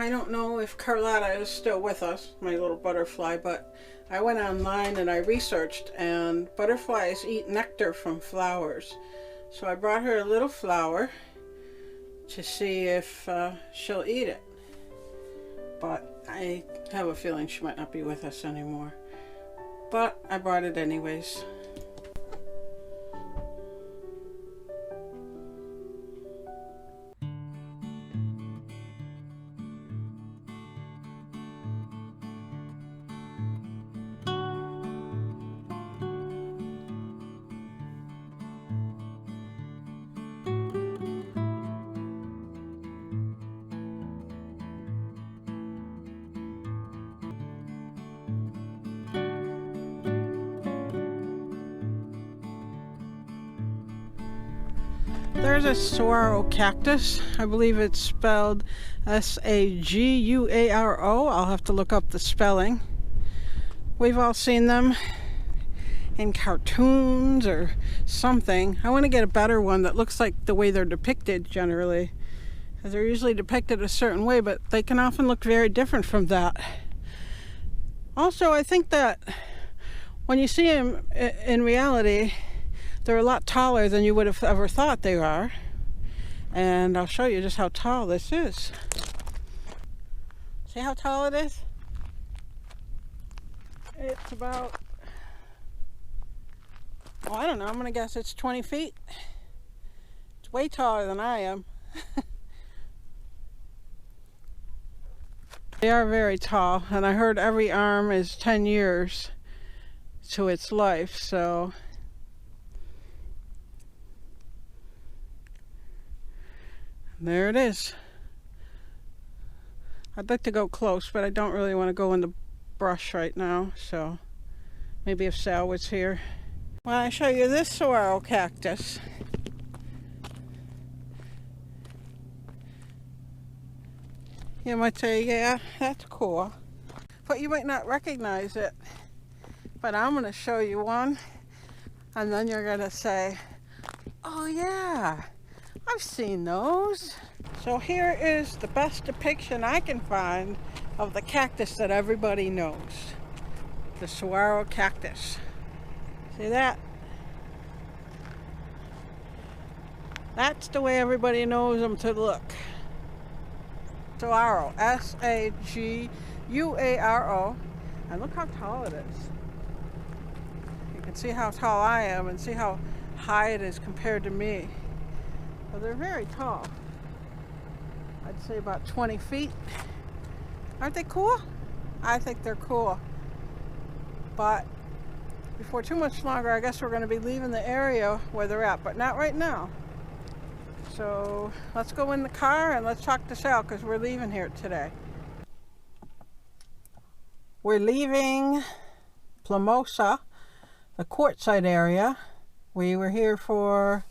I don't know if Carlotta is still with us, my little butterfly, but I went online and I researched, and butterflies eat nectar from flowers. So I brought her a little flower to see if she'll eat it. But I have a feeling she might not be with us anymore. But I brought it anyways. There's a saguaro cactus. I believe it's spelled Saguaro. I'll have to look up the spelling. We've all seen them in cartoons or something. I want to get a better one that looks like the way they're depicted generally. Because they're usually depicted a certain way, but they can often look very different from that. Also, I think that when you see them in reality, they're a lot taller than you would have ever thought they are. And I'll show you just how tall this is. See how tall it is? It's about, oh, I don't know, I'm going to guess it's 20 feet. It's way taller than I am. They are very tall, and I heard every arm is 10 years to its life, so there it is. I'd like to go close, but I don't really want to go in the brush right now, so maybe if Sal was here. When I show you this saguaro cactus, you might say, yeah, that's cool, but you might not recognize it. But I'm going to show you one, and then you're going to say, oh yeah, I've seen those. So here is the best depiction I can find of the cactus that everybody knows. The saguaro cactus. See that? That's the way everybody knows them to look. Saguaro, S-A-G-U-A-R-O. And look how tall it is. You can see how tall I am and see how high it is compared to me. Well, they're very tall. I'd say about 20 feet. Aren't they cool? I think they're cool. But before too much longer, I guess we're going to be leaving the area where they're at, but not right now. So let's go in the car and let's talk to Sal, because we're leaving here today. We're leaving Plamosa, the Quartzsite area. We were here for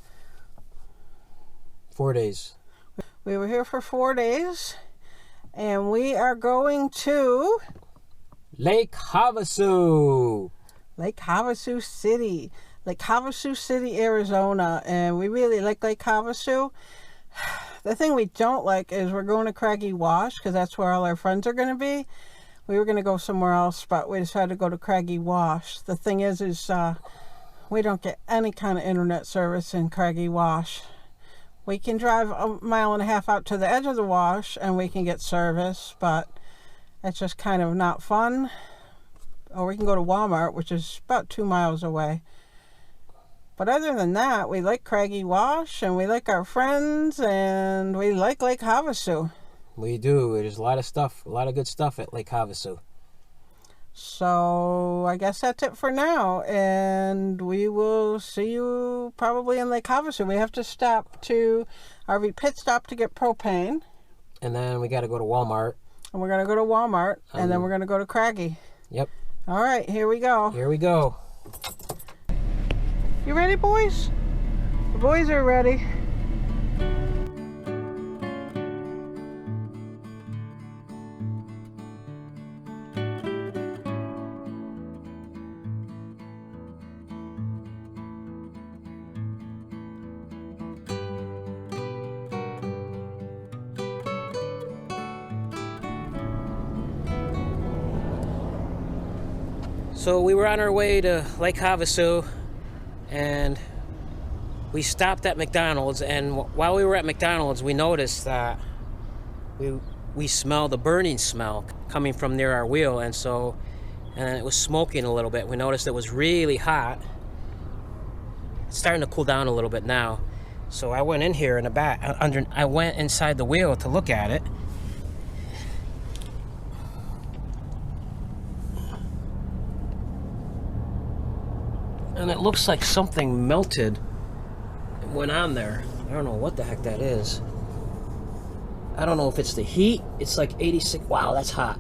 4 days. We were here for 4 days, and we are going to Lake Havasu. Lake Havasu City. Lake Havasu City, Arizona, and we really like Lake Havasu. The thing we don't like is we're going to Craggy Wash, because that's where all our friends are going to be. We were going to go somewhere else, but we decided to go to Craggy Wash. The thing is we don't get any kind of internet service in Craggy Wash. We can drive 1.5 miles out to the edge of the wash and we can get service, but it's just kind of not fun. Or we can go to Walmart, which is about 2 miles away. But other than that, we like Craggy Wash, and we like our friends, and we like Lake Havasu. We do. There's a lot of stuff, a lot of good stuff at Lake Havasu. So I guess that's it for now, and we will see you probably in Lake Havasu. We have to stop to RV pit stop to get propane. And then we got to go to Walmart. And we're going to go to Walmart, and then we're going to go to Craggy. Yep. All right, here we go. Here we go. You ready, boys? The boys are ready. So we were on our way to Lake Havasu, and we stopped at McDonald's, and while we were at McDonald's, we noticed that we smelled a burning smell coming from near our wheel, and it was smoking a little bit. We noticed it was really hot. It's starting to cool down a little bit now. So I went in here in the back, I went inside the wheel to look at it. And it looks like something melted and went on there. I don't know what the heck that is. I don't know if it's the heat. It's like 86. Wow, that's hot.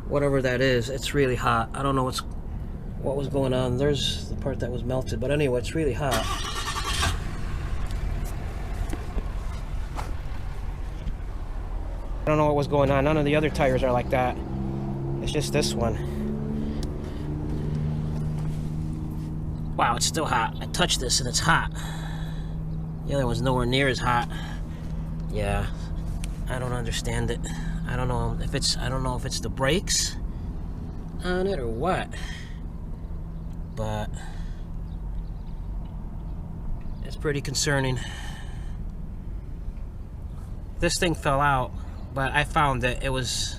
Whatever that is, it's really hot. I don't know what was going on. There's the part that was melted. But anyway, it's really hot. I don't know what was going on. None of the other tires are like that. It's just this one. Wow, it's still hot. I touched this and it's hot. The other one's nowhere near as hot. Yeah, I don't understand it. I don't know if it's the brakes on it or what. But it's pretty concerning. This thing fell out, but I found that it was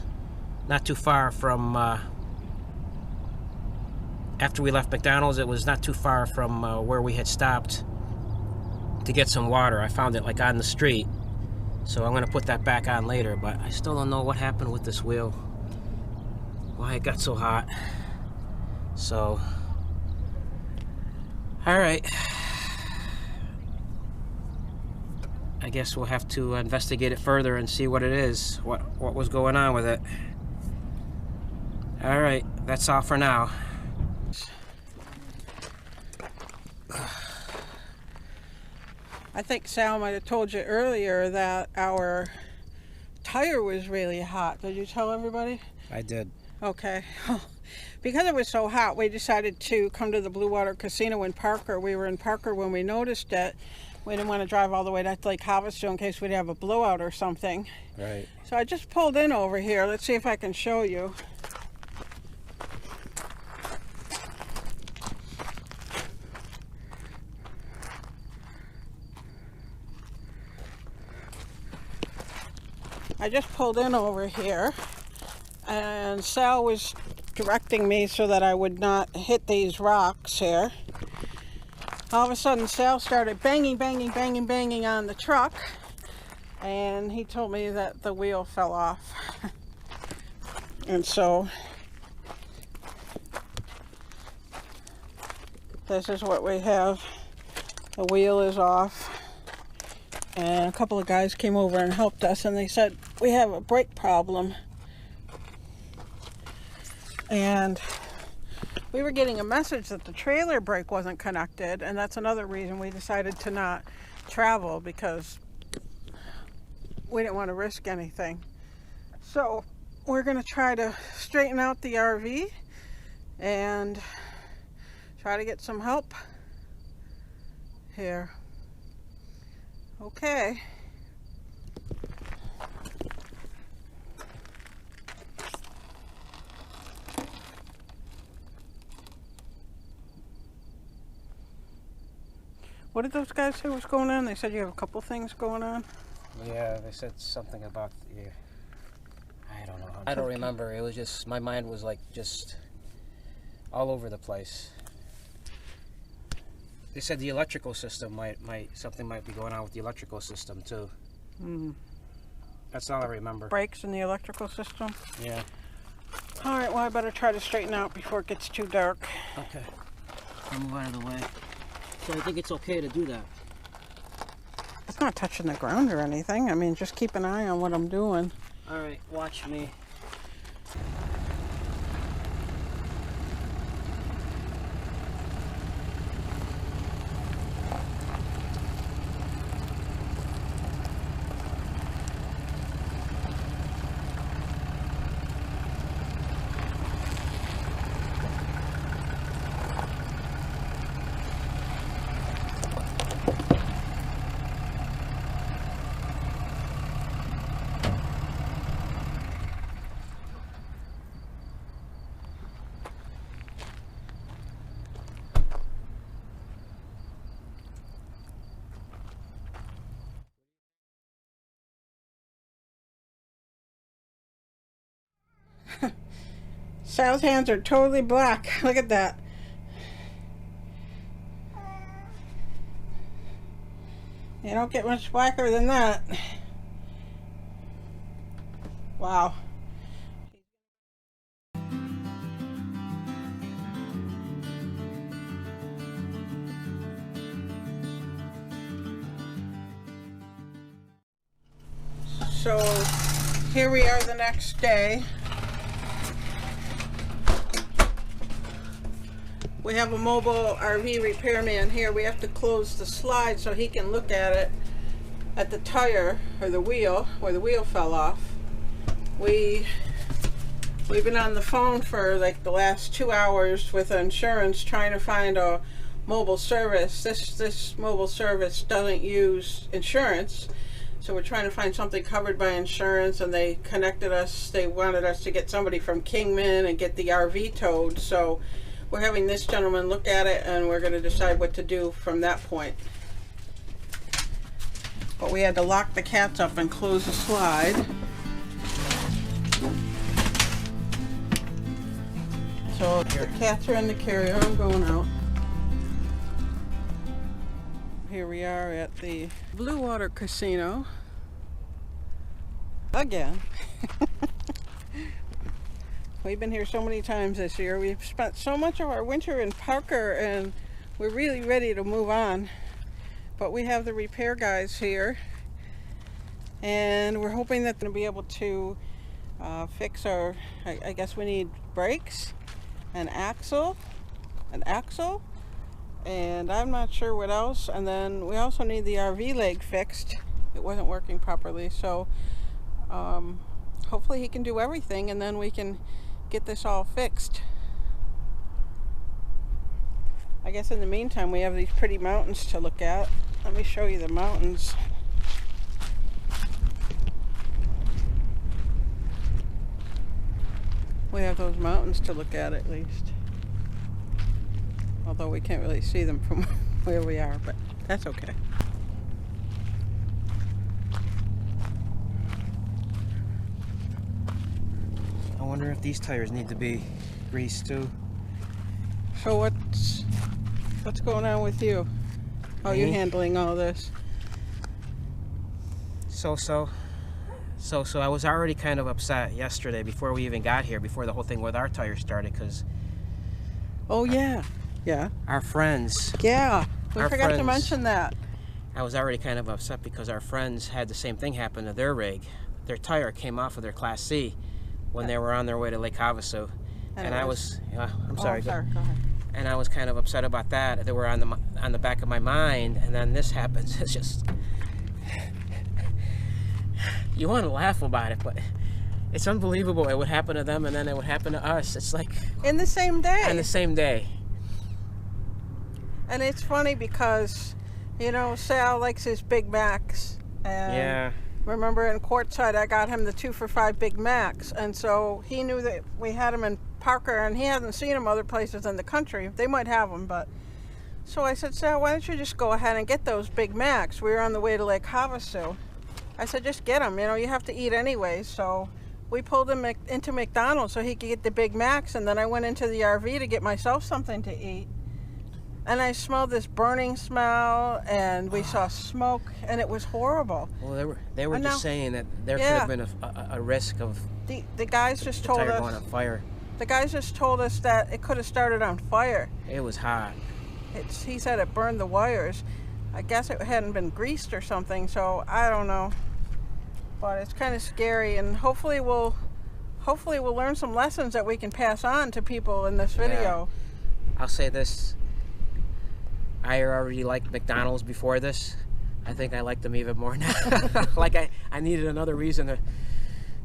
not too far from after we left McDonald's. It was not too far from where we had stopped to get some water. I found it like on the street. So I'm gonna put that back on later, but I still don't know what happened with this wheel. Why it got so hot. So, all right. I guess we'll have to investigate it further and see what it is, what was going on with it. All right, that's all for now. I think Sal might have told you earlier that our tire was really hot. Did you tell everybody? I did. Okay. Because it was so hot, we decided to come to the Blue Water Casino in Parker. We were in Parker when we noticed it. We didn't want to drive all the way to Lake Havasu in case we'd have a blowout or something. Right. So I just pulled in over here. Let's see if I can show you. I just pulled in over here, and Sal was directing me so that I would not hit these rocks here. All of a sudden, Sal started banging on the truck, and he told me that the wheel fell off. And so, this is what we have. The wheel is off. And a couple of guys came over and helped us, and they said, we have a brake problem. And we were getting a message that the trailer brake wasn't connected, and that's another reason we decided to not travel, because we didn't want to risk anything. So we're going to try to straighten out the RV and try to get some help here. Okay. What did those guys say was going on? They said you have a couple things going on? Yeah, they said something about the... I don't know. I don't remember. It was just... My mind was like just all over the place. They said the electrical system something might be going on with the electrical system too. That's all I remember. Brakes in the electrical system? Yeah. All right, well, I better try to straighten out before it gets too dark. Okay. I'll move out of the way. So I think it's okay to do that. It's not touching the ground or anything. I mean, just keep an eye on what I'm doing. All right, watch me. Sal's hands are totally black. Look at that. You don't get much blacker than that. Wow. So here we are the next day. We have a mobile RV repairman here. We have to close the slide so he can look at it, at the tire or the wheel, where the wheel fell off. We've been on the phone for like the last 2 hours with insurance trying to find a mobile service. This mobile service doesn't use insurance, so we're trying to find something covered by insurance, and they connected us. They wanted us to get somebody from Kingman and get the RV towed. So we're having this gentleman look at it, and we're going to decide what to do from that point. But we had to lock the cats up and close the slide. So the cats are in the carrier. I'm going out. Here we are at the Blue Water Casino. Again. We've been here so many times this year. We've spent so much of our winter in Parker, and we're really ready to move on. But we have the repair guys here, and we're hoping that they'll be able to fix our, I guess we need brakes, an axle, and I'm not sure what else. And then we also need the RV leg fixed. It wasn't working properly, so hopefully he can do everything, and then we can get this all fixed. I guess in the meantime we have these pretty mountains to look at. Let me show you the mountains. We have those mountains to look at least. Although we can't really see them from where we are, but that's okay. I wonder if these tires need to be greased too. So what's going on with you? How are you handling all this? So I was already kind of upset yesterday before we even got here, before the whole thing with our tires started, because oh yeah, our friends. Yeah, we forgot to mention that. I was already kind of upset because our friends had the same thing happen to their rig. Their tire came off of their Class C when they were on their way to Lake Havasu, and I was I'm sorry. Go ahead. And I was kind of upset about that. They were on the back of my mind, and then this happens. It's just, you want to laugh about it, but it's unbelievable. It would happen to them, and then it would happen to us. It's like in the same day. In the same day. And it's funny because, you know, Sal likes his Big Macs. And yeah. Remember in Quartzsite, I got him the 2 for $5 Big Macs, and so he knew that we had them in Parker, and he hasn't seen them other places in the country. They might have them, but so I said, Sal, why don't you just go ahead and get those Big Macs? We were on the way to Lake Havasu. I said, just get them. You know, you have to eat anyway. So we pulled him into McDonald's so he could get the Big Macs, and then I went into the RV to get myself something to eat. And I smelled this burning smell, and we saw smoke, and it was horrible. Well, they were just saying that there could have been a risk of the guys just told us going on fire. The guys just told us that it could have started on fire. It was hot. He said it burned the wires. I guess it hadn't been greased or something, so I don't know. But it's kind of scary, and hopefully we'll learn some lessons that we can pass on to people in this video. Yeah. I'll say this. I already liked McDonald's before this. I think I like them even more now. Like I needed another reason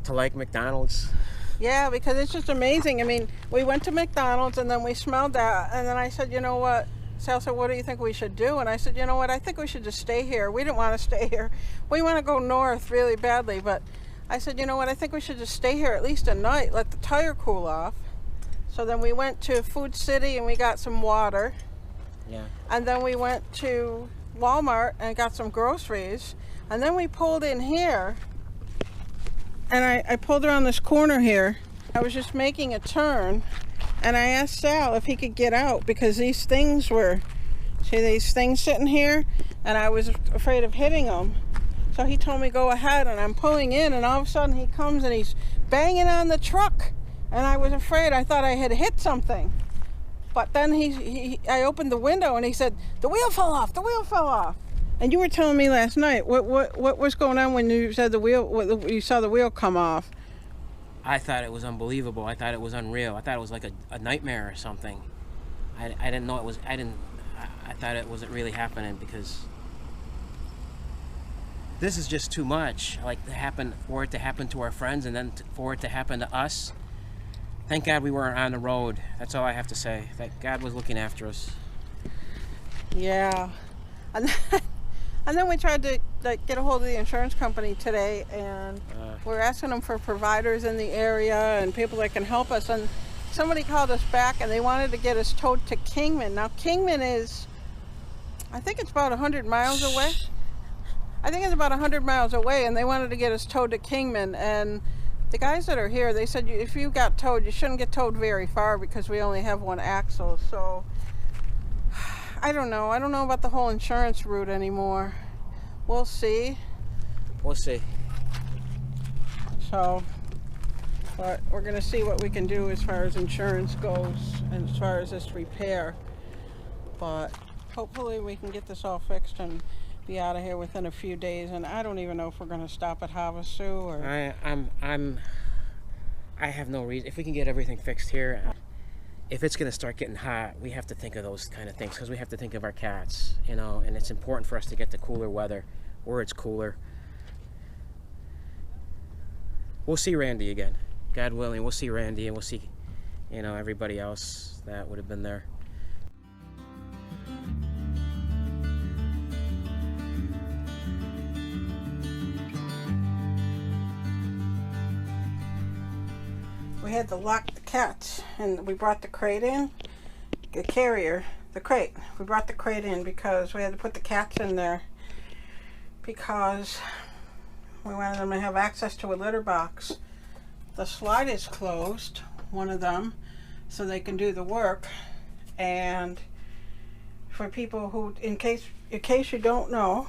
to like McDonald's. Yeah, because it's just amazing. I mean, we went to McDonald's, and then we smelled that, and then I said, you know what? Sal said, what do you think we should do? And I said, you know what? I think we should just stay here. We didn't want to stay here. We want to go north really badly, but I said, you know what? I think we should just stay here at least a night, let the tire cool off. So then we went to Food City, and we got some water. Yeah. And then we went to Walmart and got some groceries. And then we pulled in here. And I pulled around this corner here. I was just making a turn, and I asked Sal if he could get out because these things were, see these things sitting here, and I was afraid of hitting them. So he told me go ahead, and I'm pulling in, and all of a sudden he comes and he's banging on the truck, and I was afraid. I thought I had hit something. But then I opened the window and he said, the wheel fell off, the wheel fell off. And you were telling me last night, what was going on when you said you saw the wheel come off? I thought it was unbelievable. I thought it was unreal. I thought it was like a nightmare or something. I didn't know it was, I thought it wasn't really happening because this is just too much. Like for it to happen to our friends and then for it to happen to us. Thank God we weren't on the road. That's all I have to say. That God was looking after us. Yeah. And then we tried to get a hold of the insurance company today, and we're asking them for providers in the area and people that can help us. And somebody called us back and they wanted to get us towed to Kingman. Now Kingman is, I think it's about 100 miles away. I think it's about 100 miles away, and they wanted to get us towed to Kingman. And the guys that are here, they said if you got towed, you shouldn't get towed very far because we only have one axle. So I don't know. I don't know about the whole insurance route anymore. We'll see. We'll see. So, but we're going to see what we can do as far as insurance goes and as far as this repair. But hopefully we can get this all fixed and be out of here within a few days. And I don't even know if we're going to stop at Havasu or... I have no reason. If we can get everything fixed here, if it's going to start getting hot, we have to think of those kind of things because we have to think of our cats, you know, and it's important for us to get to cooler weather where it's cooler. We'll see Randy again. God willing, we'll see Randy and we'll see, you know, everybody else that would have been there. We had to lock the cats, and we brought the crate in, the carrier, the crate. We brought the crate in because we had to put the cats in there because we wanted them to have access to a litter box. The slide is closed, one of them, so they can do the work. And for people who, in case you don't know,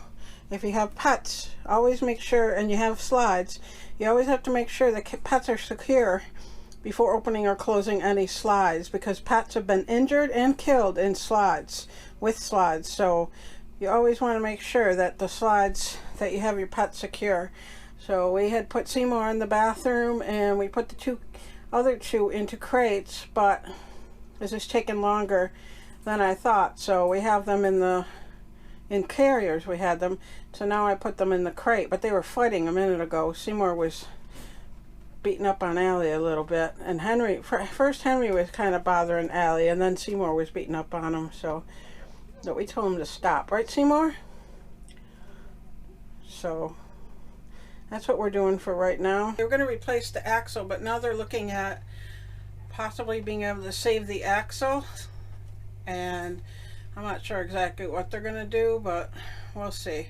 if you have pets, always make sure, and you have slides, you always have to make sure the pets are secure before opening or closing any slides, because pets have been injured and killed in slides, with slides. So you always want to make sure that the slides, that you have your pet secure. So we had put Seymour in the bathroom and we put the other two into crates, but this is taking longer than I thought. So we have them in carriers, we had them. So now I put them in the crate, but they were fighting a minute ago. Seymour was beating up on Allie a little bit, and first Henry was kind of bothering Allie, and then Seymour was beating up on him. So we told him to stop, right Seymour? So that's what we're doing for right now. They were going to replace the axle, but now they're looking at possibly being able to save the axle, and I'm not sure exactly what they're going to do, but we'll see.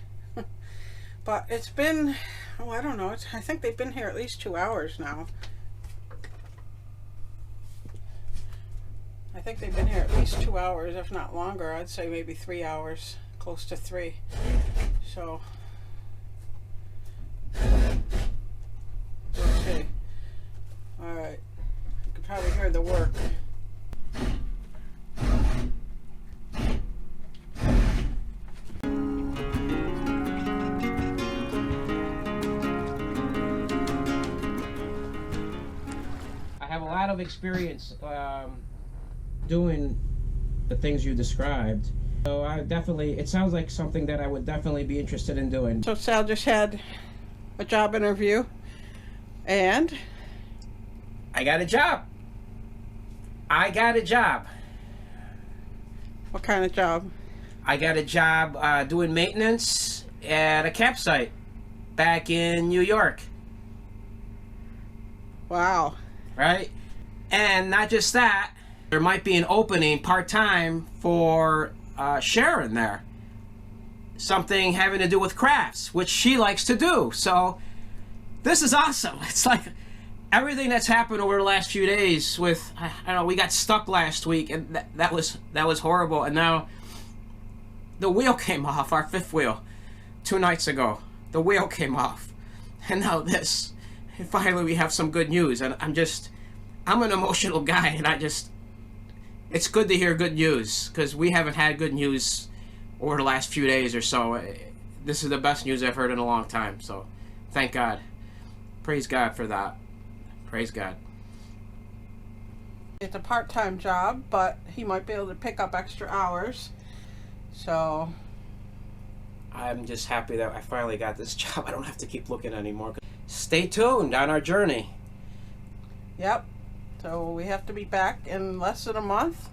But it's been, oh, I don't know, I think they've been here at least 2 hours now. I think they've been here at least 2 hours, if not longer. I'd say maybe 3 hours, close to 3. So, we'll see. Alright, you can probably hear the work. I have a lot of experience doing the things you described. So it sounds like something that I would definitely be interested in doing. So Sal just had a job interview, and I got a job. I got a job. What kind of job? I got a job doing maintenance at a campsite back in New York. Wow. Right? And not just that, there might be an opening part-time for Sharon there. Something having to do with crafts, which she likes to do. So this is awesome. It's like everything that's happened over the last few days with, I don't know, we got stuck last week, and that was horrible. And now the wheel came off, our fifth wheel, 2 nights ago. The wheel came off, and now this. And finally, we have some good news. And I'm an emotional guy, and it's good to hear good news, because we haven't had good news over the last few days or so. This is the best news I've heard in a long time. So, thank God. Praise God for that. Praise God. It's a part-time job, but he might be able to pick up extra hours. So I'm just happy that I finally got this job. I don't have to keep looking anymore. Stay tuned on our journey. Yep. So we have to be back in less than a month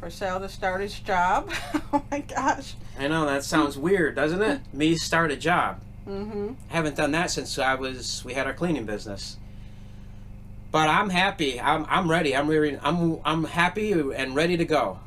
for Sal to start his job. Oh my gosh. I know, that sounds weird, doesn't it? Me start a job. Mm-hmm. I haven't done that since we had our cleaning business. But I'm happy. I'm ready. I'm happy and ready to go.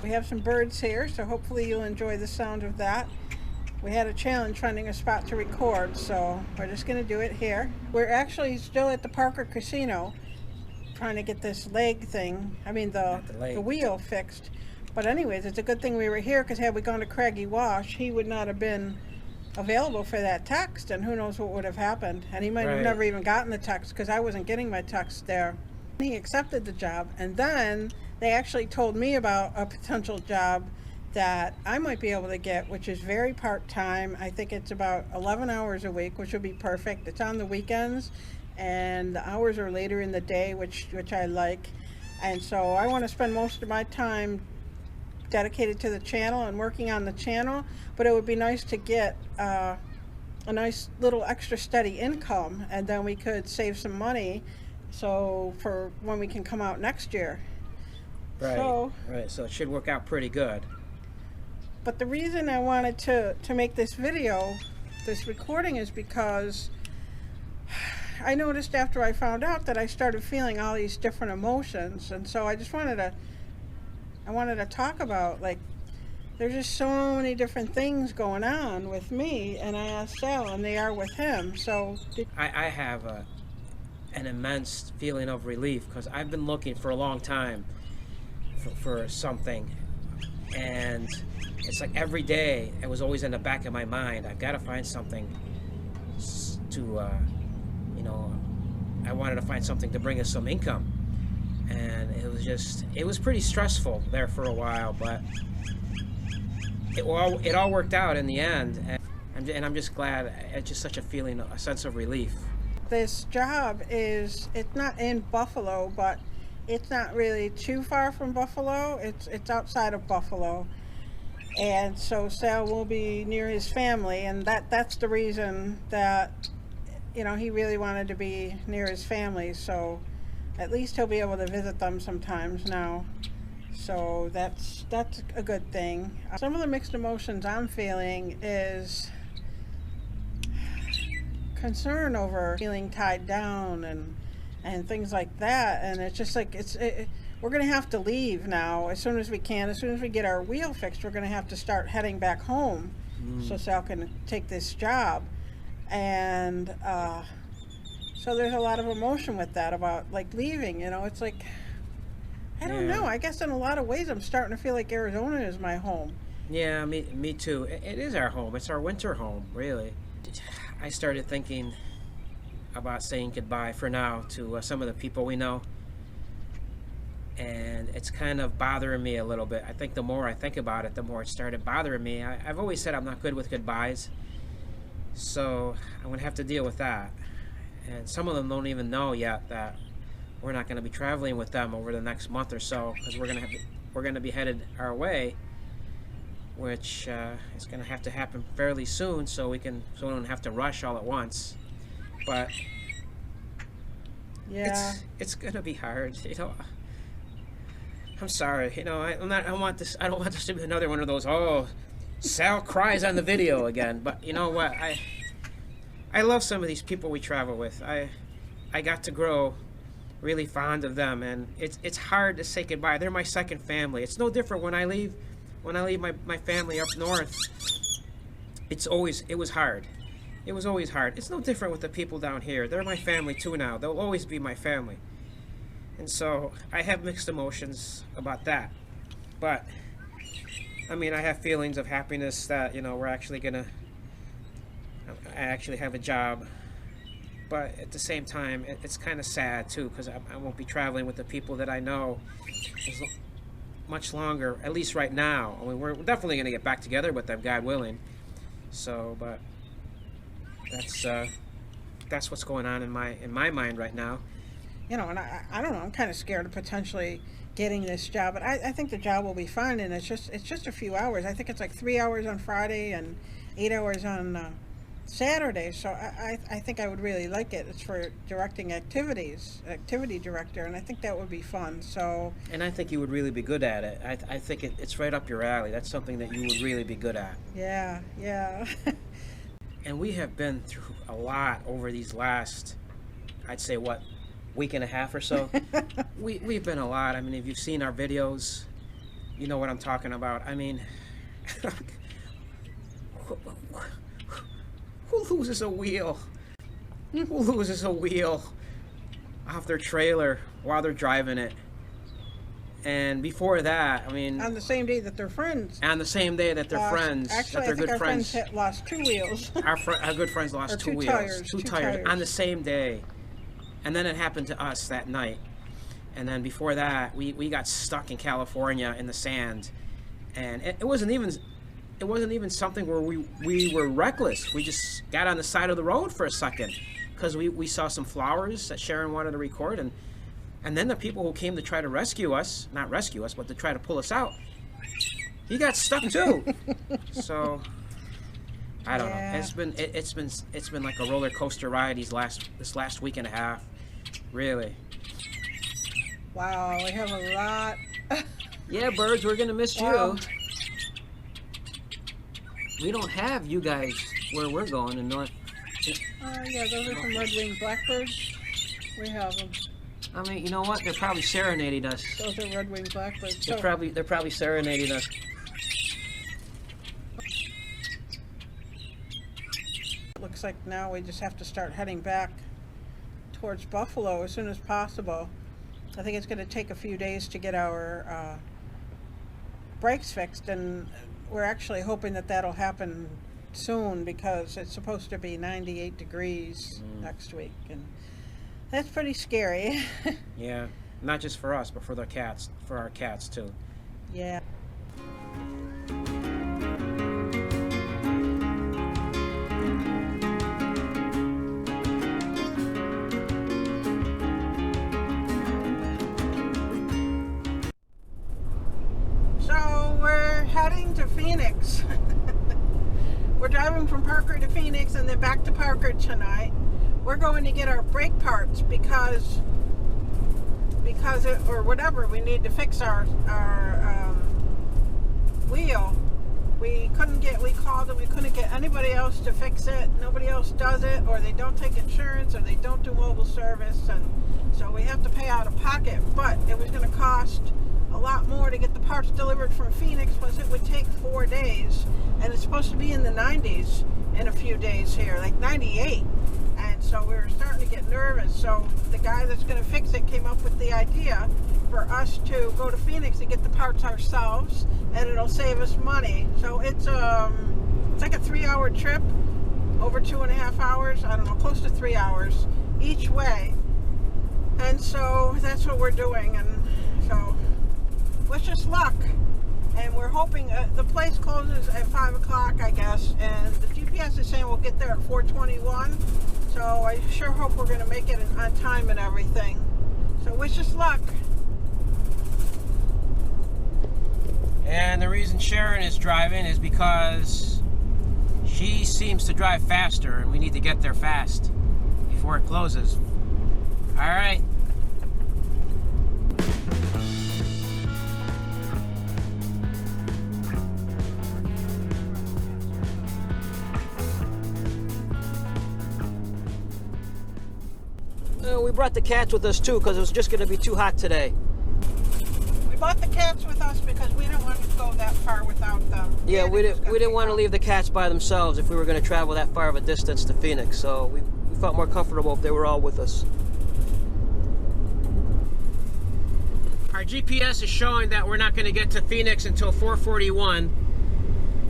We have some birds here, so hopefully you'll enjoy the sound of that. We had a challenge finding a spot to record, so we're just going to do it here. We're actually still at the Parker Casino trying to get this leg thing, the wheel fixed. But anyways, it's a good thing we were here, because had we gone to Craggy Wash, he would not have been available for that text, and who knows what would have happened. And he might have never even gotten the text, because I wasn't getting my text there. He accepted the job, and then they actually told me about a potential job that I might be able to get, which is very part-time. I think it's about 11 hours a week, which would be perfect. It's on the weekends, and the hours are later in the day, which I like. And so I want to spend most of my time dedicated to the channel and working on the channel, but it would be nice to get a nice little extra steady income, and then we could save some money so for when we can come out next year. Right, so it should work out pretty good. But the reason I wanted to make this video, this recording, is because I noticed after I found out that I started feeling all these different emotions, and so I just wanted to talk about, like, there's just so many different things going on with me, and I asked Sal, and they are with him. So I have an immense feeling of relief, because I've been looking for a long time for something, and it's like every day it was always in the back of my mind, I've got to find something to I wanted to find something to bring us some income. And it was pretty stressful there for a while, but it all worked out in the end, and I'm just glad. It's just such a feeling, a sense of relief. This job it's not in Buffalo, but it's not really too far from Buffalo. It's outside of Buffalo, and so Sal will be near his family, and that's the reason that he really wanted to be near his family. So at least he'll be able to visit them sometimes now. So that's a good thing. Some of the mixed emotions I'm feeling is concern over feeling tied down and things like that. And it's just like we're gonna have to leave now as soon as we can. As soon as we get our wheel fixed, we're gonna have to start heading back home so Sal can take this job. And so there's a lot of emotion with that about like leaving. It's like, I don't know. I guess in a lot of ways I'm starting to feel like Arizona is my home. Yeah, me too. It is our home. It's our winter home, really. I started thinking about saying goodbye for now to some of the people we know, and it's kind of bothering me a little bit. I think the more I think about it, the more it started bothering me. I've always said I'm not good with goodbyes, so I'm gonna have to deal with that. And some of them don't even know yet that we're not going to be traveling with them over the next month or so, because we're going to be headed our way, which is going to have to happen fairly soon, so we don't have to rush all at once. But yeah, it's going to be hard. I'm sorry. You know, I don't want this to be another one of those, oh, Sal cries on the video again. But you know what? I love some of these people we travel with. I got to grow really fond of them, and it's hard to say goodbye. They're my second family. It's no different when I leave my family up north. It was hard. It was always hard. It's no different with the people down here. They're my family too now. They'll always be my family. And so I have mixed emotions about that. But I mean, I have feelings of happiness that, you know, I actually have a job. But at the same time, it's kind of sad too, because I won't be traveling with the people that I know much longer, at least right now. I mean, we're definitely going to get back together with them, God willing. So, but that's what's going on in my mind right now. You know, and I don't know, I'm kind of scared of potentially getting this job, but I think the job will be fine, and it's just a few hours. I think it's like 3 hours on Friday and 8 hours on Saturday, so I think I would really like it. It's for directing activities, activity director, and I think that would be fun. So, and I think you would really be good at it. I think it's right up your alley. That's something that you would really be good at. Yeah. And we have been through a lot over these last, I'd say, what, week and a half or so. We've been a lot. I mean, if you've seen our videos, you know what I'm talking about. I mean, who loses a wheel? Who loses a wheel off their trailer while they're driving it? And before that, I mean, on the same day that they're friends. On the same day that they're friends. Actually, that they're I think good our friends lost 2 wheels. Our good friends lost two wheels. Two tires on the same day. And then it happened to us that night. And then before that, we got stuck in California in the sand. And it wasn't even something where we were reckless. We just got on the side of the road for a second because we saw some flowers that Sharon wanted to record, and then the people who came to try to rescue us, not rescue us, but to try to pull us out, he got stuck too. So I don't know. It's been like a roller coaster ride this last week and a half. Really. Wow, we have a lot. Yeah, birds, we're gonna miss you. We don't have you guys where we're going in North. Yeah, those are some red-winged blackbirds. We have them. I mean, you know what? They're probably serenading us. Those are red-winged blackbirds. They're probably serenading us. Looks like now we just have to start heading back towards Buffalo as soon as possible. I think it's going to take a few days to get our brakes fixed, and we're actually hoping that that'll happen soon because it's supposed to be 98 degrees next week, and that's pretty scary. Yeah, not just for us, but for our cats too. Yeah. So we're heading to Phoenix. We're driving from Parker to Phoenix and then back to Parker tonight. We're going to get our brake parts because or whatever, we need to fix our wheel. We called and we couldn't get anybody else to fix it. Nobody else does it, or they don't take insurance, or they don't do mobile service, and so we have to pay out of pocket. But it was going to cost a lot more to get the parts delivered from Phoenix, plus it would take 4 days, and it's supposed to be in the 90s in a few days here, like 98. And so we were starting to get nervous. So the guy that's going to fix it came up with the idea for us to go to Phoenix and get the parts ourselves, and it'll save us money. So it's like a 3-hour trip, over 2.5 hours. I don't know, close to 3 hours each way. And so that's what we're doing. And so wish us luck. And we're hoping the place closes at 5 o'clock, I guess, and the GPS is saying we'll get there at 4:21. So I sure hope we're going to make it on time and everything. So wish us luck. And the reason Sharon is driving is because she seems to drive faster, and we need to get there fast before it closes. All right. we brought the cats with us too because it was just going to be too hot today. We brought the cats with us because we didn't want to go that far without them. Yeah, we didn't want to leave the cats by themselves if we were going to travel that far of a distance to Phoenix. So we felt more comfortable if they were all with us. Our GPS is showing that we're not going to get to Phoenix until 4:41.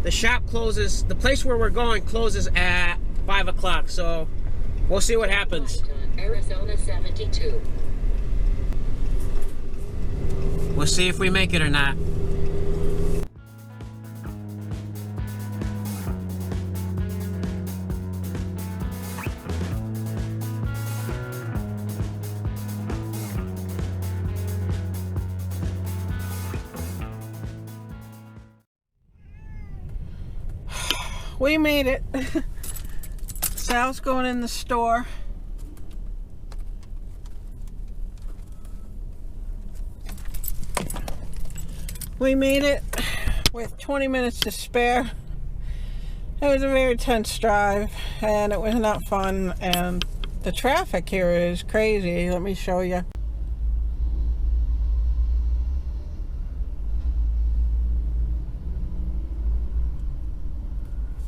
The shop closes, the place where we're going closes at 5 o'clock, so we'll see what happens. Arizona 72. We'll see if we make it or not. We made it. Sal's going in the store. We made it with 20 minutes to spare. It was a very tense drive and it was not fun, and the traffic here is crazy. Let me show you.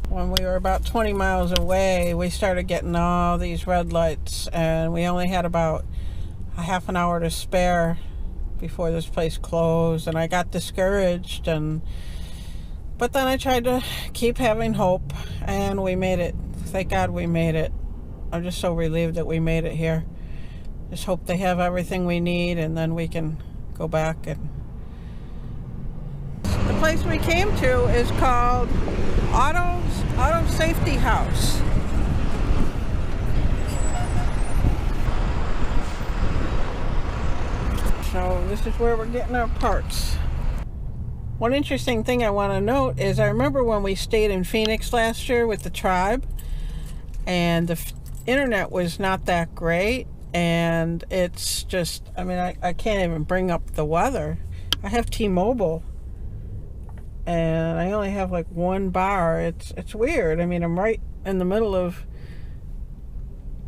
When we were about 20 miles away, we started getting all these red lights, and we only had about a half an hour to spare before this place closed, and I got discouraged, but then I tried to keep having hope, and we made it. Thank God we made it. I'm just so relieved that we made it here. Just hope they have everything we need, and then we can go back. And the place we came to is called Auto Safety House. So this is where we're getting our parts. One interesting thing I want to note is I remember when we stayed in Phoenix last year with the tribe, and the internet was not that great, and it's just, I mean, I can't even bring up the weather. I have T-Mobile and I only have like one bar. It's weird. I mean, I'm right in the middle of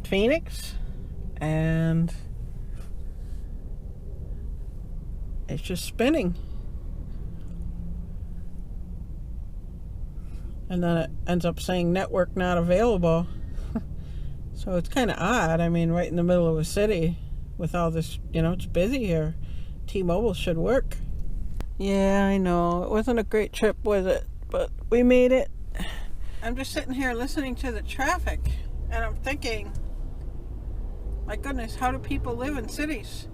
Phoenix and it's just spinning. And then it ends up saying network not available. So it's kind of odd. I mean, right in the middle of a city with all this, you know, it's busy here. T-Mobile should work. Yeah, I know. It wasn't a great trip, was it? But we made it. I'm just sitting here listening to the traffic, and I'm thinking, my goodness, how do people live in cities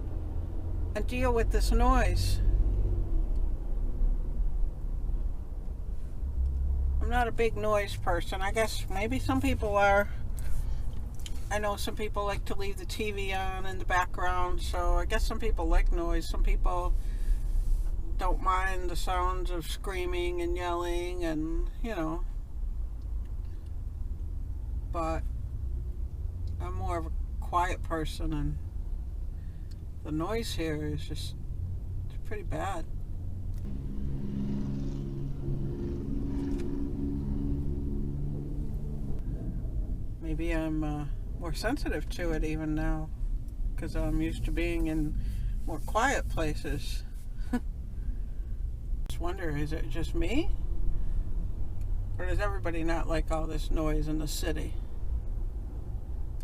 and deal with this noise? I'm not a big noise person. I guess maybe some people are. I know some people like to leave the TV on in the background, so I guess some people like noise. Some people don't mind the sounds of screaming and yelling and, you know. But I'm more of a quiet person, and the noise here is just, it's pretty bad. Maybe I'm more sensitive to it even now because I'm used to being in more quiet places. Just wonder, is it just me? Or does everybody not like all this noise in the city?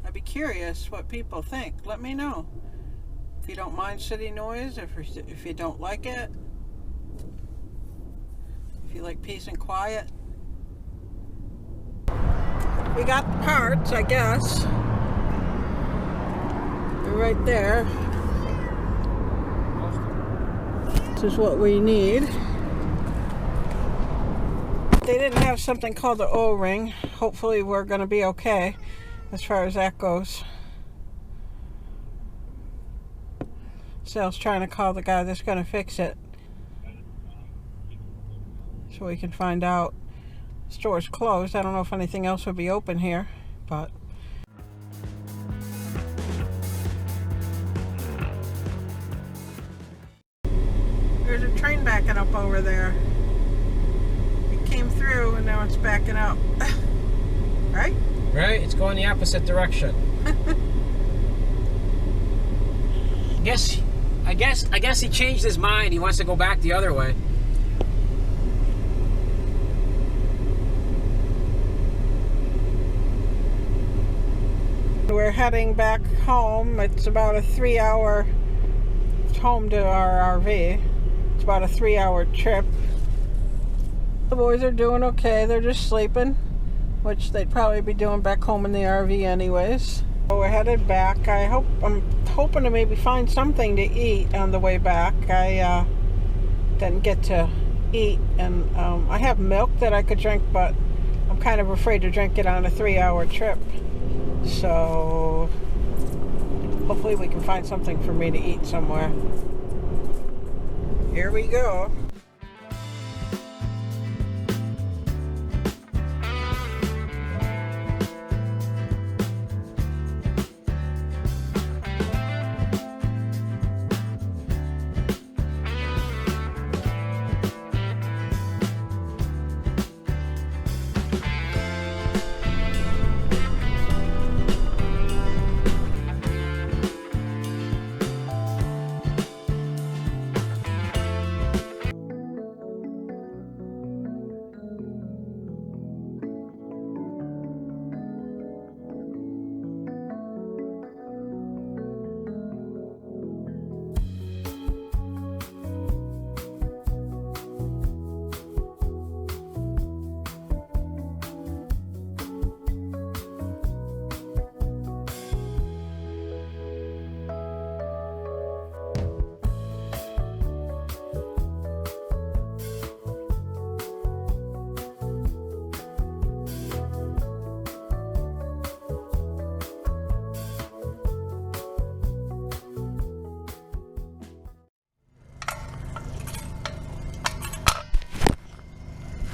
I'd be curious what people think. Let me know. If you don't mind city noise, if you don't like it, if you like peace and quiet. We got the parts, I guess. They're right there. This is what we need. They didn't have something called the O-ring. Hopefully we're going to be okay as far as that goes. Sal's trying to call the guy that's going to fix it so we can find out. The store's closed. I don't know if anything else would be open here, but there's a train backing up over there. It came through and now it's backing up. Right? Right? It's going the opposite direction. I guess he changed his mind. He wants to go back the other way. We're heading back home. It's about a 3-hour home to our RV. It's about a 3-hour trip. The boys are doing okay. They're just sleeping, which they'd probably be doing back home in the RV anyways. So we're headed back. I'm hoping to maybe find something to eat on the way back. I didn't get to eat, and I have milk that I could drink, but I'm kind of afraid to drink it on a 3-hour trip. So hopefully we can find something for me to eat somewhere. Here we go.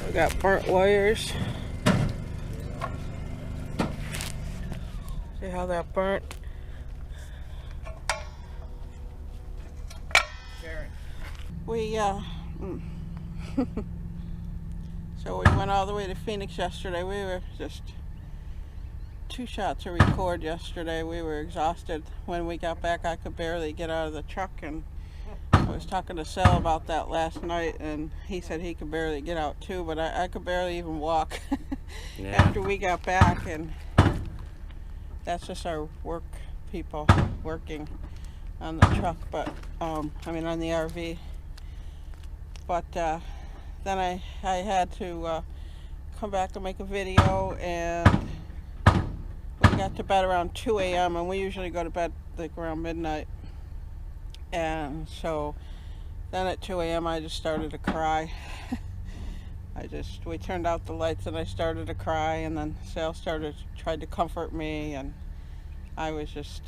We got burnt wires. See how that burnt? We so we went all the way to Phoenix yesterday. We were just 2 shots to record yesterday. We were exhausted. When we got back, I could barely get out of the truck, and I was talking to Sal about that last night, and he said he could barely get out too, but I could barely even walk after we got back. And that's just our work people working on the truck, but I mean on the RV. But then I had to come back and make a video, and we got to bed around 2 a.m. and we usually go to bed like around midnight. And so then at 2 a.m. I just started to cry. We turned out the lights and I started to cry, and then Sal tried to comfort me, and I was just,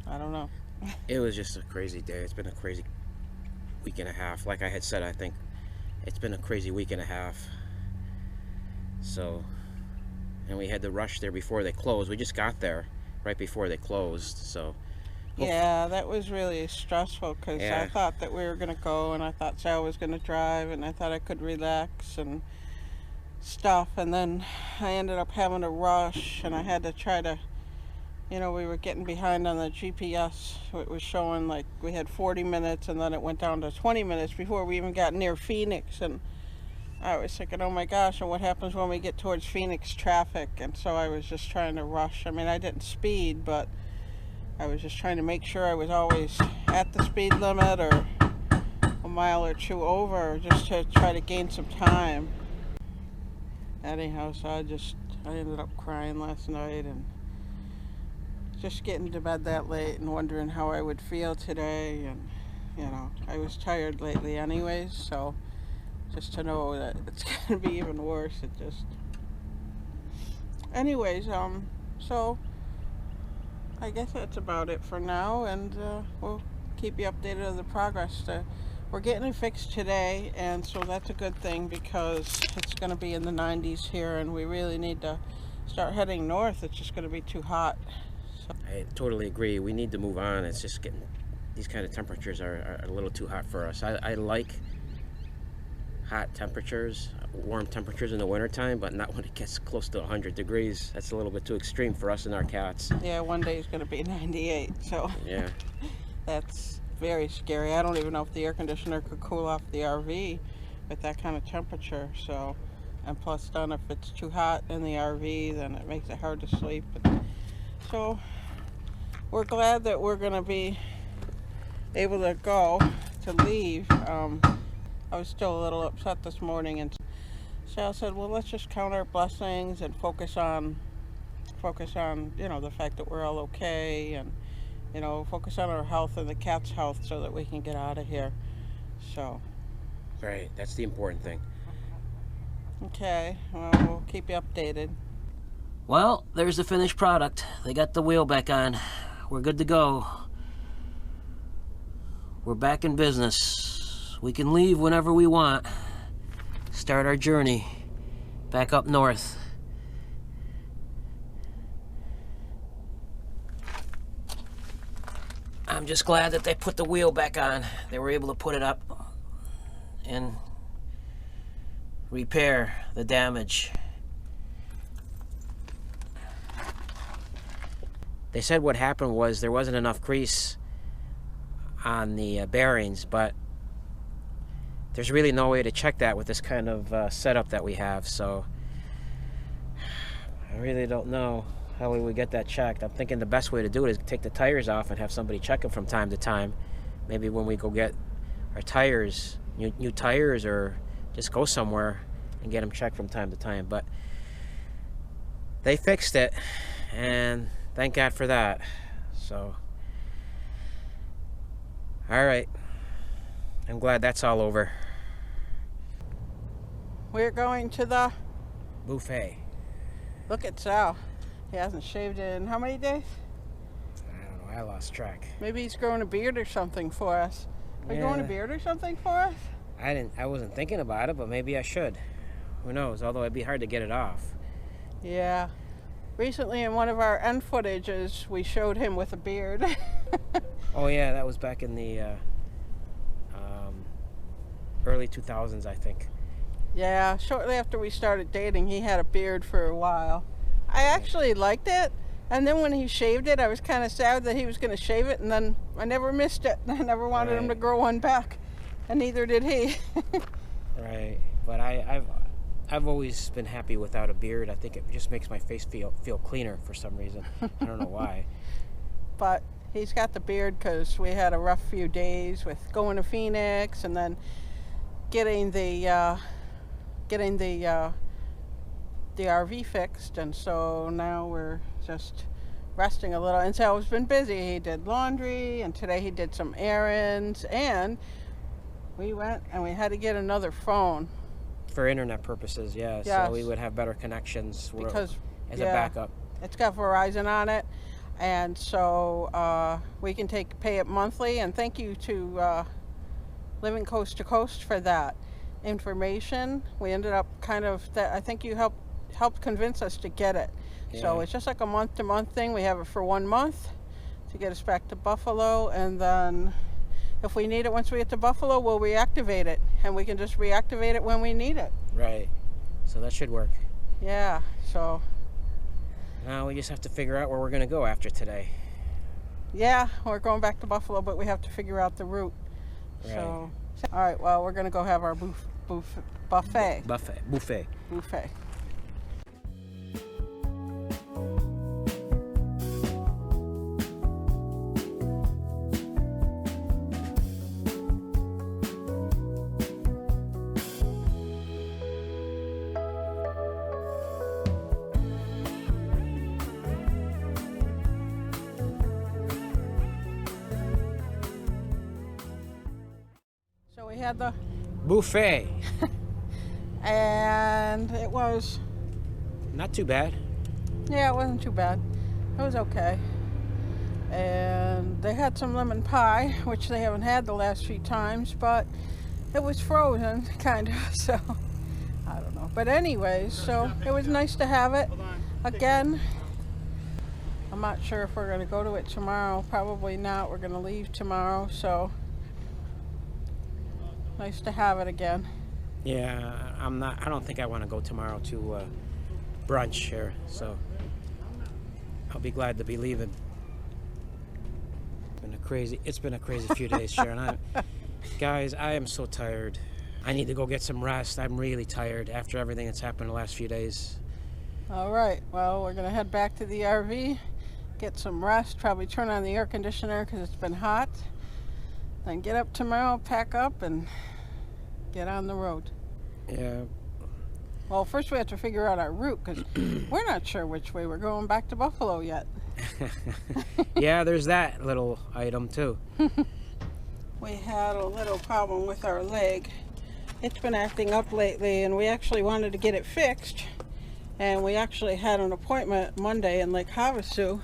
I don't know. It was just a crazy day. It's been a crazy week and a half. Like I had said, I think it's been a crazy week and a half. So, and we had to rush there before they closed. We just got there right before they closed, so. Yeah, that was really stressful, because Yeah. I thought that we were going to go, and I thought Sal was going to drive, and I thought I could relax and stuff, and then I ended up having to rush, and I had to try to, we were getting behind on the GPS. It was showing like we had 40 minutes, and then it went down to 20 minutes before we even got near Phoenix, and I was thinking, oh my gosh, and what happens when we get towards Phoenix traffic? And so I was just trying to rush. I mean, I didn't speed, but I was just trying to make sure I was always at the speed limit or a mile or two over, just to try to gain some time. Anyhow, so I ended up crying last night, and just getting to bed that late and wondering how I would feel today. And I was tired lately anyways, so just to know that it's going to be even worse, it just... Anyways, so I guess that's about it for now, and we'll keep you updated on the progress. We're getting it fixed today, and so that's a good thing, because it's going to be in the 90s here, and we really need to start heading north. It's just going to be too hot. So. I totally agree. We need to move on. It's just getting, these kind of temperatures are a little too hot for us. I like hot temperatures, warm temperatures in the wintertime, but not when it gets close to 100 degrees. That's a little bit too extreme for us and our cats. Yeah, one day is going to be 98, so Yeah. that's very scary. I don't even know if the air conditioner could cool off the RV with that kind of temperature. So, and plus then if it's too hot in the RV, then it makes it hard to sleep. So we're glad that we're going to be able to leave. I was still a little upset this morning, and Sal said, well, let's just count our blessings and focus on the fact that we're all okay, and focus on our health and the cat's health so that we can get out of here. So Right, that's the important thing. okay, well, we'll keep you updated. Well, there's the finished product. They got the wheel back on. We're good to go. We're back in business. We can leave whenever we want. Start our journey back up north. I'm just glad that they put the wheel back on. They were able to put it up and repair the damage. They said what happened was there wasn't enough grease on the bearings, but there's really no way to check that with this kind of setup that we have, so I really don't know how we would get that checked. I'm thinking the best way to do it is take the tires off and have somebody check them from time to time. Maybe when we go get our tires, new tires, or just go somewhere and get them checked from time to time. But they fixed it, and thank God for that. So, all right. I'm glad that's all over. We're going to the Buffet. look at Sal. He hasn't shaved in how many days? I don't know. I lost track. Maybe he's growing a beard or something for us. Are you growing a beard or something for us? I wasn't thinking about it, but maybe I should. Who knows? Although it'd be hard to get it off. Yeah. Recently in one of our end footages, we showed him with a beard. Oh yeah, that was back in the early 2000s, I think. Yeah, shortly after we started dating, he had a beard for a while. I actually liked it, and then when he shaved it, I was kind of sad that he was going to shave it, and then I never missed it. I never wanted him to grow one back, and neither did he. Right, but I've always been happy without a beard. I think it just makes my face feel cleaner for some reason. I don't know why. But he's got the beard because we had a rough few days with going to Phoenix and then getting the RV fixed, and so now we're just resting a little. And Sal's been busy. He did laundry, and today he did some errands, and we went and we had to get another phone. For internet purposes, yeah. Yes. So we would have better connections Because as a backup. It's got Verizon on it, and so we can pay it monthly. And thank you to Living Coast to Coast for that information. We ended up I think you helped convince us to get it. Yeah. So it's just like a month-to-month thing. We have it for 1 month to get us back to Buffalo, and then if we need it once we get to Buffalo, we'll reactivate it, and we can just reactivate it when we need it. Right. So that should work. Yeah, so Now we just have to figure out where we're going to go after today. yeah, we're going back to Buffalo, but we have to figure out the route. Right. So, all right, well, we're going to go have our buffet. Buffet. So we had the Buffet. and it was, Not too bad. yeah, it wasn't too bad. It was okay. And they had some lemon pie, which they haven't had the last few times, but it was frozen, kind of, so I don't know. But anyways, so it was nice to have it again. I'm not sure if we're going to go to it tomorrow. Probably not. We're going to leave tomorrow, so nice to have it again. Yeah, I don't think I want to go tomorrow to brunch here, so I'll be glad to be leaving. It's been a crazy few days, Sharon. Guys, I am so tired. I need to go get some rest. I'm really tired after everything that's happened the last few days. All right, well, we're gonna head back to the RV, get some rest, probably turn on the air conditioner because it's been hot, then get up tomorrow, pack up, and get on the road. Yeah. Well, first we have to figure out our route because we're not sure which way we're going back to Buffalo yet. Yeah, there's that little item too. We had a little problem with our leg. It's been acting up lately, and we actually wanted to get it fixed. And we actually had an appointment Monday in Lake Havasu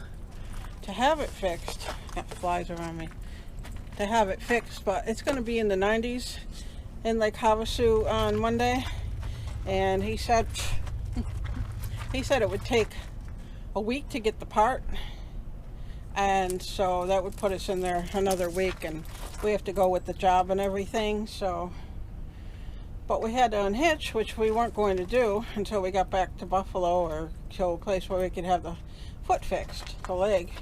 to have it fixed. Got flies around me. To have it fixed, but it's going to be in the 90s in Lake Havasu on Monday. And he said it would take a week to get the part. And so that would put us in there another week, and we have to go with the job and everything. So, but we had to unhitch, which we weren't going to do until we got back to Buffalo or to a place where we could have the foot fixed, the leg.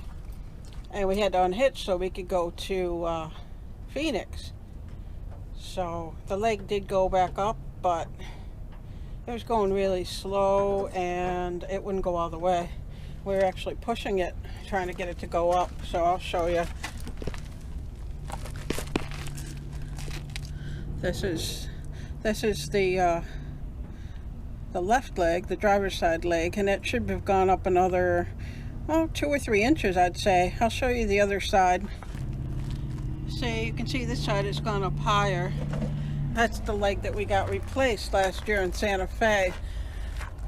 And we had to unhitch so we could go to Phoenix. So the leg did go back up, but it was going really slow and it wouldn't go all the way. We were actually pushing it, trying to get it to go up. So I'll show you. This is the left leg, the driver's side leg, and it should have gone up another, 2 or 3 inches, I'd say. I'll show you the other side. See, you can see this side has gone up higher. That's the leg that we got replaced last year in Santa Fe.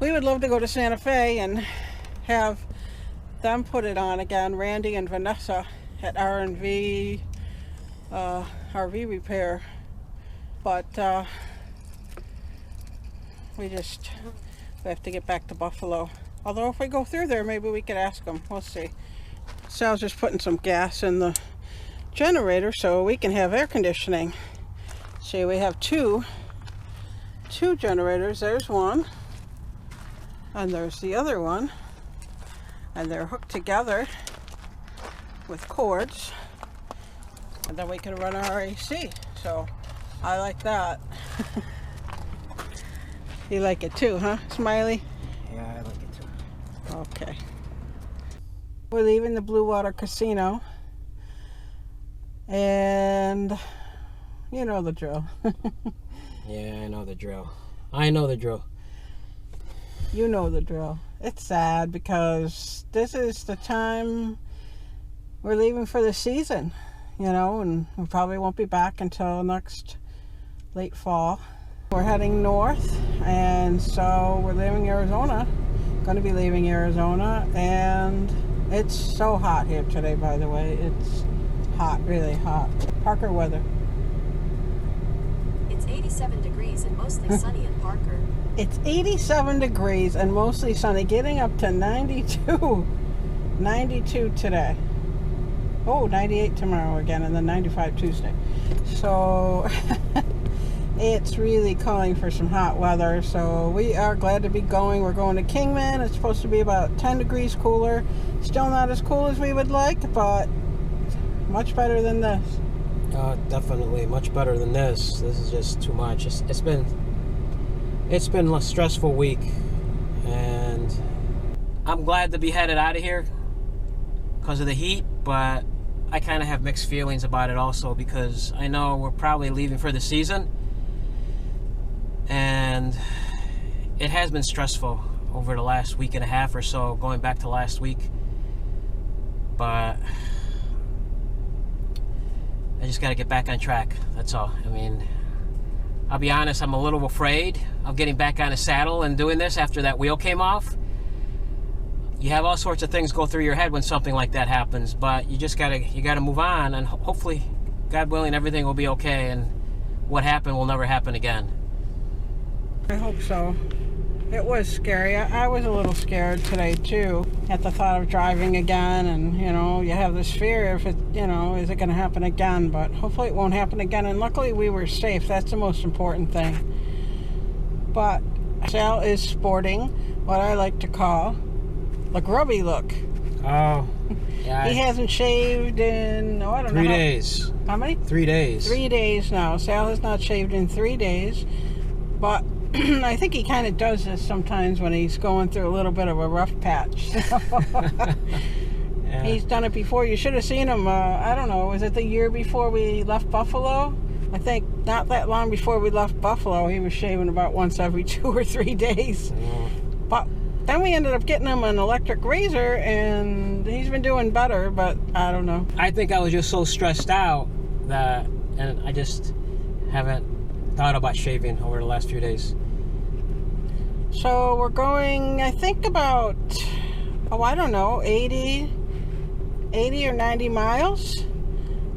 We would love to go to Santa Fe and have them put it on again, Randy and Vanessa at R&V RV Repair. But we have to get back to Buffalo. Although if we go through there, maybe we could ask them. We'll see. Sal's just putting some gas in the generator so we can have air conditioning. See, we have two generators. There's one, and there's the other one, and they're hooked together with cords, and then we can run our AC. So I like that. You like it too, huh, Smiley? Yeah, I like it too. Okay. We're leaving the Blue Water Casino, and you know the drill. Yeah, I know the drill. I know the drill. You know the drill. It's sad because this is the time we're leaving for the season, and we probably won't be back until next late fall. We're heading north, and so we're leaving Arizona. Going to be leaving Arizona, and it's so hot here today, by the way. It's hot, really hot. Parker weather. It's 87 degrees and mostly sunny in Parker. It's 87 degrees and mostly sunny, getting up to 92. 92 today. Oh, 98 tomorrow again, and then 95 Tuesday. So it's really calling for some hot weather. So we are glad to be going. We're going to Kingman. It's supposed to be about 10 degrees cooler. Still not as cool as we would like, but much better than this. Definitely much better than this. This is just too much. It's been a stressful week, and I'm glad to be headed out of here because of the heat, but I kind of have mixed feelings about it also because I know we're probably leaving for the season, and it has been stressful over the last week and a half or so, going back to last week, but I just got to get back on track. That's all. I mean, I'll be honest, I'm a little afraid of getting back on a saddle and doing this after that wheel came off. You have all sorts of things go through your head when something like that happens, but you gotta move on, and hopefully, God willing, everything will be okay, and what happened will never happen again. I hope so. It was scary. I was a little scared today too at the thought of driving again, and you have this fear if it, is it going to happen again? But hopefully it won't happen again, and luckily we were safe. That's the most important thing. But Sal is sporting what I like to call the grubby look. Oh, yeah. He hasn't shaved in, I don't know. 3 days. How many? 3 days. 3 days now. Sal has not shaved in 3 days. But I think he kind of does this sometimes when he's going through a little bit of a rough patch. Yeah. He's done it before. You should have seen him, I don't know, was it the year before we left Buffalo? I think not that long before we left Buffalo, he was shaving about once every 2 or 3 days. But then we ended up getting him an electric razor, and he's been doing better, but I don't know. I think I was just so stressed out that, and I just haven't thought about shaving over the last few days. So we're going, I think about, I don't know, 80 or 90 miles.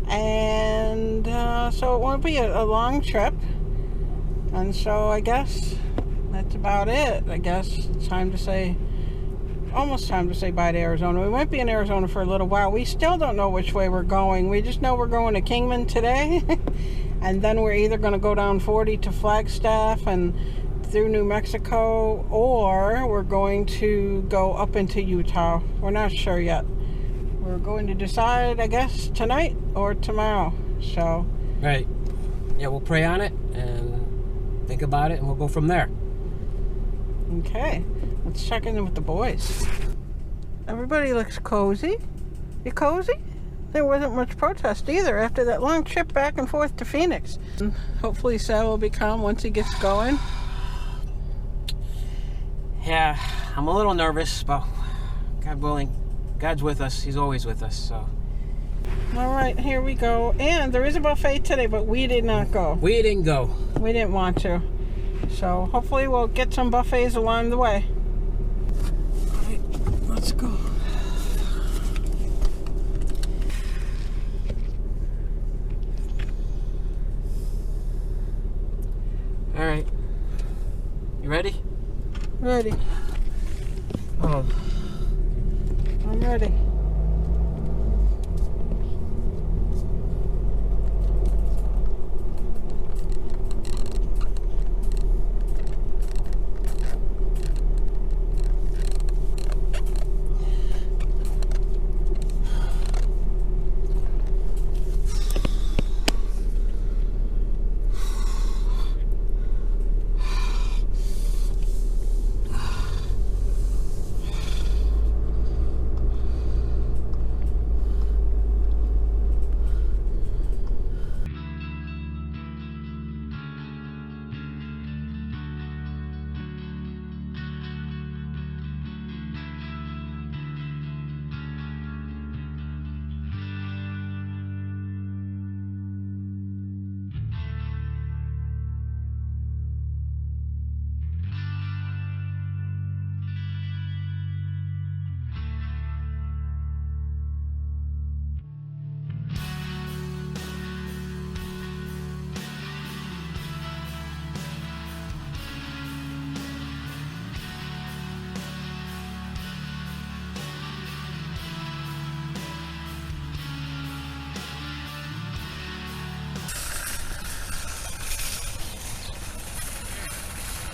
And so it won't be a long trip. And so I guess that's about it. I guess it's almost time to say bye to Arizona. We might be in Arizona for a little while. We still don't know which way we're going. We just know we're going to Kingman today. And then we're either going to go down 40 to Flagstaff and through New Mexico, or we're going to go up into Utah. We're not sure yet. We're going to decide, I guess, tonight or tomorrow. So, Right. Yeah, we'll pray on it and think about it, and we'll go from there. okay, let's check in with the boys. Everybody looks cozy. You cozy? There wasn't much protest either after that long trip back and forth to Phoenix. Hopefully Sal will be calm once he gets going. Yeah, I'm a little nervous, but God willing, God's with us. He's always with us, so. All right, here we go. And there is a buffet today, but we did not go. We didn't go. We didn't want to. So hopefully we'll get some buffets along the way. All right, let's go. All right. You ready? Ready. Oh. I'm ready.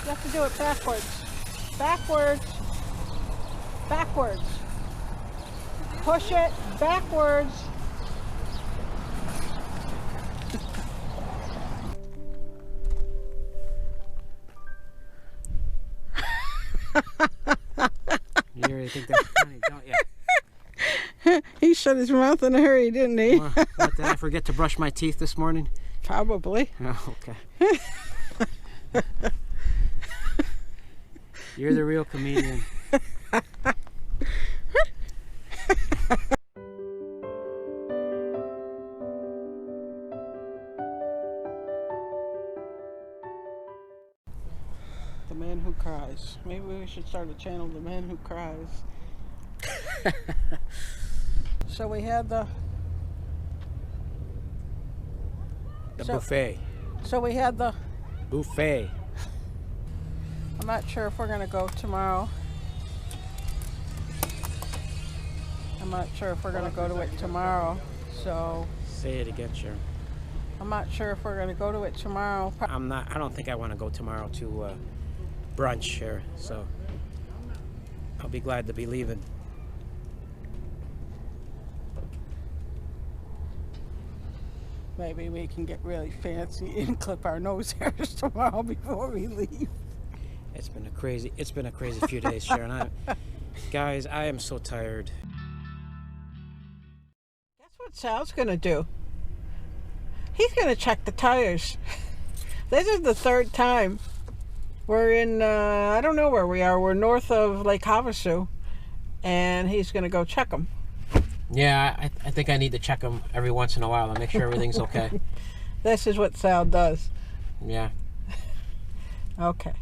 You have to do it backwards. Backwards. Backwards. Push it backwards. You really think that's funny, don't you? He shut his mouth in a hurry, didn't he? What, did I forget to brush my teeth this morning? Probably. Oh, okay. You're the real comedian. The Man Who Cries. Maybe we should start a channel, The Man Who Cries. So we had the buffet. So we had the Buffet. I'm not sure if we're gonna go tomorrow. I'm not sure if we're gonna go to it tomorrow. So Say it again, Sharon. I'm not sure if we're gonna go to it tomorrow. I don't think I want to go tomorrow to brunch here, so I'll be glad to be leaving. Maybe we can get really fancy and clip our nose hairs tomorrow before we leave. It's been a crazy few days, Sharon. Guys, I am so tired. Guess what Sal's gonna do? He's gonna check the tires. This is the third time. We're in, I don't know where we are. We're north of Lake Havasu, and he's gonna go check them. Yeah, I think I need to check them every once in a while to make sure everything's okay. This is what Sal does. Yeah. Okay.